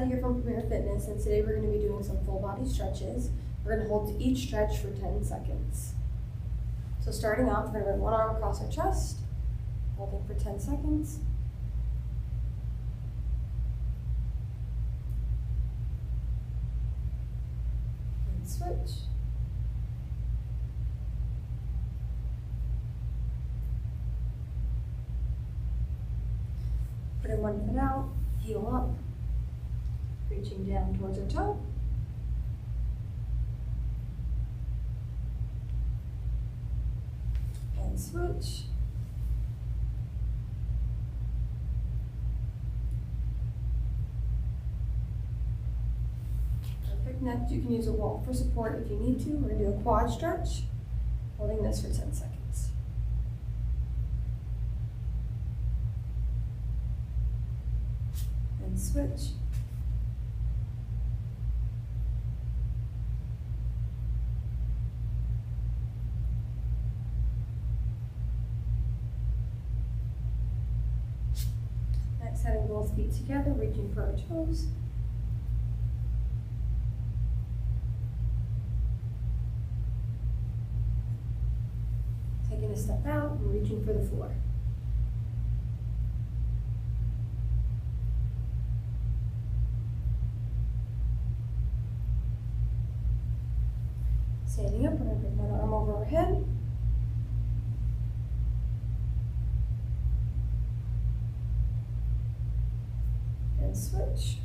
Sally here from Premier Fitness, and today we're going to be doing some full body stretches. We're going to hold to each stretch for 10 seconds. So starting off, we're going to bring one arm across our chest, holding for 10 seconds. And switch. Putting one foot out, heel up, reaching down towards our toe. And switch. Perfect. Next, you can use a wall for support if you need to. We're going to do a quad stretch, holding this for 10 seconds. And switch. Next, having both feet together, reaching for our toes. Taking a step out and reaching for the floor. Standing up, we're going to bring one arm over our head. And switch.